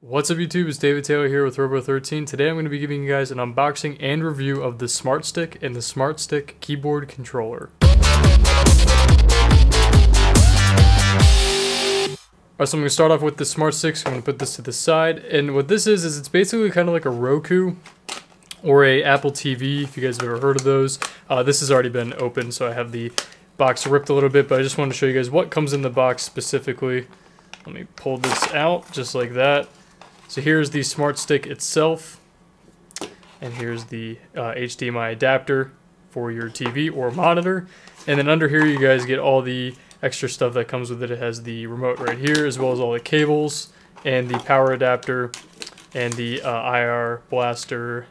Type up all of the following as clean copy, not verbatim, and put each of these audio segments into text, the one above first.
What's up YouTube, it's David Taylor here with Robo13. Today I'm going to be giving you guys an unboxing and review of the Smart Stick and the Smart Stick keyboard controller. Alright, so I'm going to start off with the Smart Sticks. I'm going to put this to the side, and what this is it's basically kind of like a Roku or a Apple TV, if you guys have ever heard of those. This has already been opened, so I have the box ripped a little bit, but I just wanted to show you guys what comes in the box specifically. Let me pull this out just like that. So here's the Smart Stick itself, and here's the HDMI adapter for your TV or monitor. And then under here you guys get all the extra stuff that comes with it. It has the remote right here, as well as all the cables and the power adapter and the IR blaster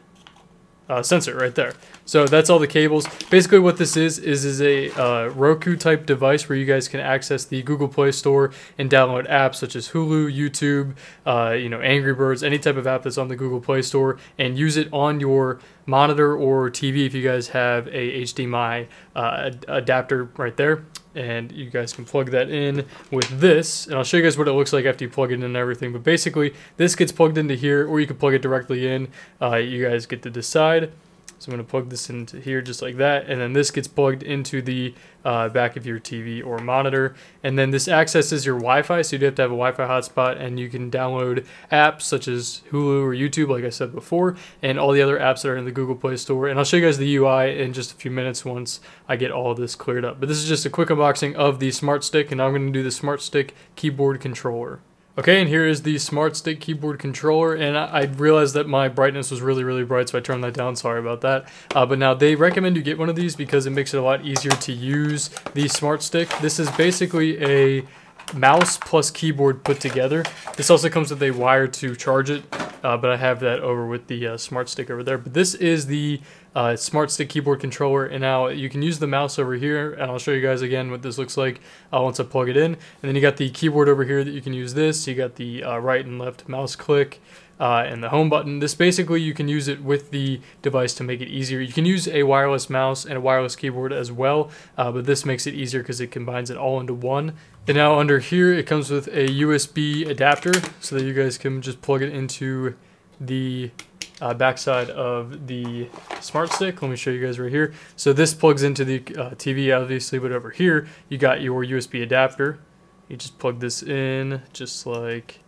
sensor right there. So that's all the cables. Basically what this is a Roku type device where you guys can access the Google Play Store and download apps such as Hulu, YouTube, Angry Birds, any type of app that's on the Google Play Store, and use it on your monitor or TV if you guys have a HDMI adapter right there. And you guys can plug that in with this, and I'll show you guys what it looks like after you plug it in and everything. But basically this gets plugged into here, or you can plug it directly in. You guys get to decide. So I'm going to plug this into here just like that, and then this gets plugged into the back of your TV or monitor. And then this accesses your Wi-Fi, so you do have to have a Wi-Fi hotspot, and you can download apps such as Hulu or YouTube, like I said before, and all the other apps that are in the Google Play Store. And I'll show you guys the UI in just a few minutes once I get all of this cleared up. But this is just a quick unboxing of the Smart Stick, and now I'm going to do the Smart Stick keyboard controller. Okay, and here is the Smart Stick keyboard controller, and I realized that my brightness was really bright, so I turned that down. Sorry about that. But now they recommend you get one of these because it makes it a lot easier to use the Smart Stick. This is basically a mouse plus keyboard put together. This also comes with a wire to charge it, but I have that over with the Smart Stick over there. But this is the Smart Stick keyboard controller, and now you can use the mouse over here, and I'll show you guys again what this looks like once I plug it in. And then you got the keyboard over here that you can use this. You got the right and left mouse click and the home button. This basically you can use it with the device to make it easier. You can use a wireless mouse and a wireless keyboard as well, but this makes it easier because it combines it all into one. And now under here it comes with a USB adapter so that you guys can just plug it into the backside of the Smart Stick. Let me show you guys right here. So this plugs into the TV obviously, but over here you got your USB adapter. You just plug this in just like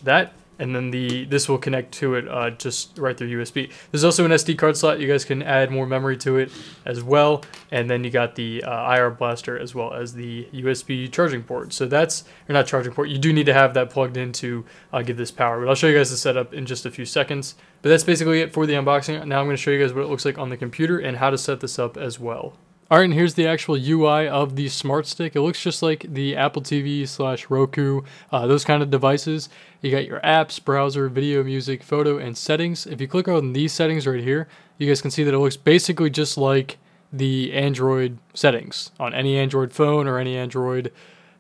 that, and then this will connect to it just right through USB. There's also an SD card slot. You guys can add more memory to it as well. And then you got the IR blaster as well as the USB charging port. So that's, or not charging port, you do need to have that plugged in to give this power. But I'll show you guys the setup in just a few seconds. But that's basically it for the unboxing. Now I'm going to show you guys what it looks like on the computer and how to set this up as well. Alright, and here's the actual UI of the Smart Stick. It looks just like the Apple TV / Roku, those kind of devices. You got your apps, browser, video, music, photo, and settings. If you click on these settings right here, you guys can see that it looks basically just like the Android settings on any Android phone or any Android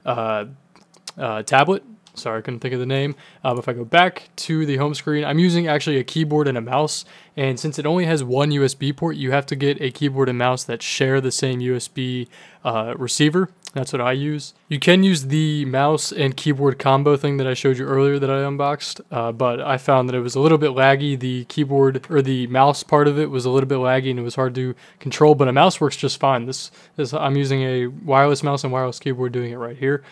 tablet. Sorry, I couldn't think of the name. But if I go back to the home screen, I'm using actually a keyboard and a mouse. And since it only has one USB port, you have to get a keyboard and mouse that share the same USB receiver. That's what I use. You can use the mouse and keyboard combo thing that I showed you earlier that I unboxed, but I found that it was a little bit laggy. The keyboard or the mouse part of it was a little bit laggy and it was hard to control, but a mouse works just fine. I'm using a wireless mouse and wireless keyboard doing it right here.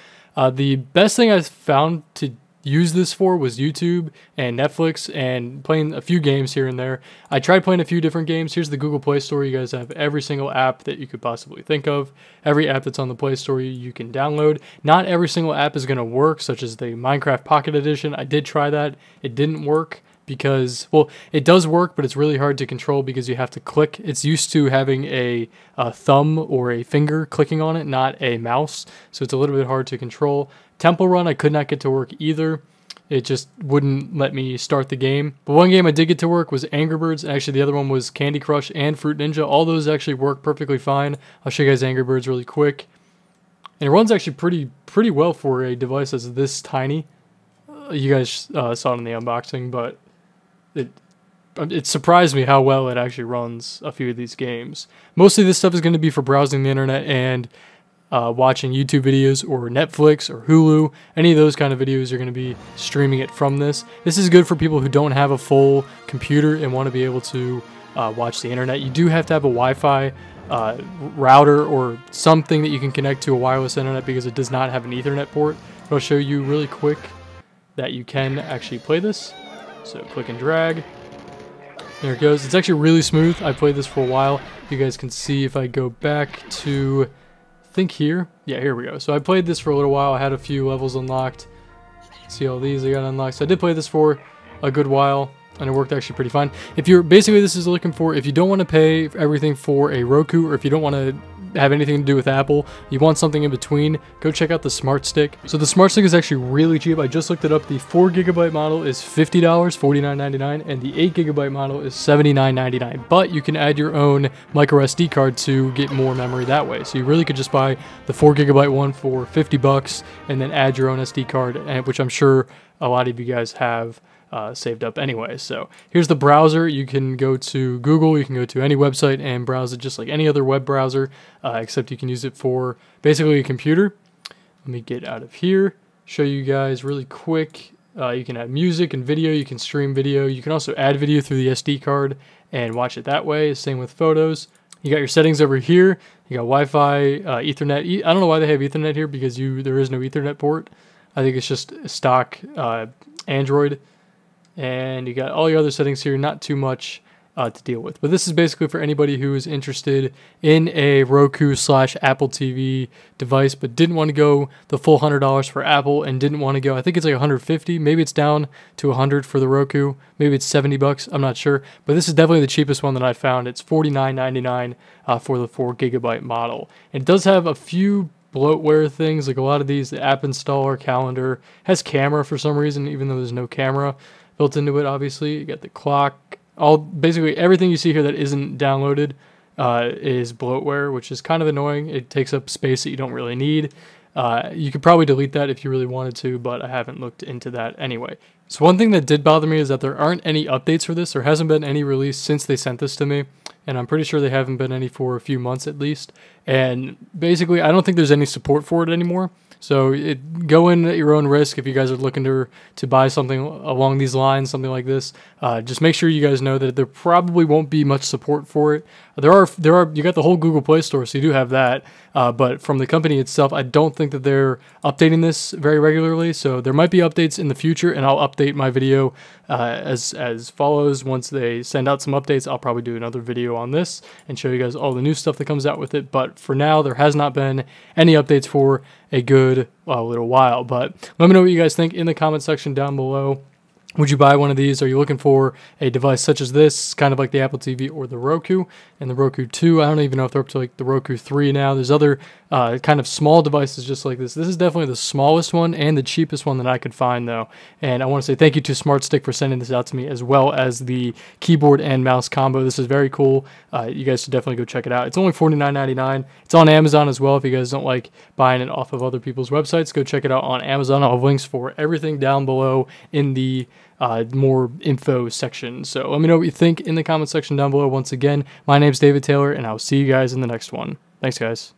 The best thing I found to use this for was YouTube and Netflix and playing a few games here and there. I tried playing a few different games. Here's the Google Play Store. You guys have every single app that you could possibly think of. Every app that's on the Play Store you can download. Not every single app is going to work, such as the Minecraft Pocket Edition. I did try that. It didn't work because, well, it does work, but it's really hard to control because you have to click. It's used to having a thumb or a finger clicking on it, not a mouse, so it's a little bit hard to control. Temple Run I could not get to work either. It just wouldn't let me start the game. But one game I did get to work was Angry Birds. Actually, the other one was Candy Crush and Fruit Ninja. All those actually work perfectly fine. I'll show you guys Angry Birds really quick. And it runs actually pretty well for a device that's this tiny. You guys saw it in the unboxing, but it surprised me how well it actually runs a few of these games. Mostly this stuff is going to be for browsing the internet and watching YouTube videos or Netflix or Hulu, any of those kind of videos, you're going to be streaming it from this. This is good for people who don't have a full computer and want to be able to watch the internet. You do have to have a Wi-Fi router or something that you can connect to a wireless internet because it does not have an Ethernet port. But I'll show you really quick that you can actually play this. So click and drag. There it goes. It's actually really smooth. I played this for a while. You guys can see if I go back to, I think here. Yeah, here we go. So I played this for a little while. I had a few levels unlocked. See all these I got unlocked. So I did play this for a good while, and it worked actually pretty fine. If you're basically, this is looking for, if you don't want to pay everything for a Roku, or if you don't want to have anything to do with Apple, you want something in between, go check out the Smart Stick. So the Smart Stick is actually really cheap. I just looked it up. The 4GB model is $50, $49.99, and the 8GB model is $79.99. But you can add your own micro SD card to get more memory that way. So you really could just buy the 4GB one for $50 and then add your own SD card, which I'm sure a lot of you guys have saved up anyway. So here's the browser. You can go to Google, you can go to any website and browse it just like any other web browser, except you can use it for basically a computer. Let me get out of here, show you guys really quick. You can add music and video, you can stream video, you can also add video through the SD card and watch it that way. Same with photos. You got your settings over here. You got Wi-Fi, Ethernet. I don't know why they have Ethernet here, because there is no Ethernet port. I think it's just stock Android. And you got all your other settings here, not too much to deal with. But this is basically for anybody who is interested in a Roku/Apple TV device, but didn't want to go the full $100 for Apple, and didn't want to go, I think it's like $150, maybe it's down to $100 for the Roku, maybe it's $70, I'm not sure. But this is definitely the cheapest one that I found. It's $49.99 for the 4GB model. And it does have a few bloatware things, like a lot of these, the app installer, calendar, has camera for some reason, even though there's no camera built into it. Obviously you got the clock, basically everything you see here that isn't downloaded is bloatware, which is kind of annoying. It takes up space that you don't really need. You could probably delete that if you really wanted to, but I haven't looked into that anyway. So one thing that did bother me is that there aren't any updates for this. There hasn't been any release since they sent this to me, and I'm pretty sure they haven't been any for a few months at least. And basically I don't think there's any support for it anymore. So go in at your own risk if you guys are looking to buy something along these lines, something like this. Just make sure you guys know that there probably won't be much support for it. There are you got the whole Google Play Store, so you do have that. But from the company itself, I don't think that they're updating this very regularly. So there might be updates in the future, and I'll update my video as follows. Once they send out some updates, I'll probably do another video on this and show you guys all the new stuff that comes out with it. But for now, there has not been any updates for a good little while. But let me know what you guys think in the comment section down below. Would you buy one of these? Are you looking for a device such as this, kind of like the Apple TV or the Roku? And the Roku 2, I don't even know if they're up to like the Roku 3 now. There's other kind of small devices just like this. This is definitely the smallest one and the cheapest one that I could find though. And I want to say thank you to Smart Stick for sending this out to me, as well as the keyboard and mouse combo. This is very cool. You guys should definitely go check it out. It's only $49.99. It's on Amazon as well. If you guys don't like buying it off of other people's websites, go check it out on Amazon. I'll have links for everything down below in the more info section. So let me know what you think in the comment section down below. Once again, my name's David Taylor, and I'll see you guys in the next one. Thanks, guys.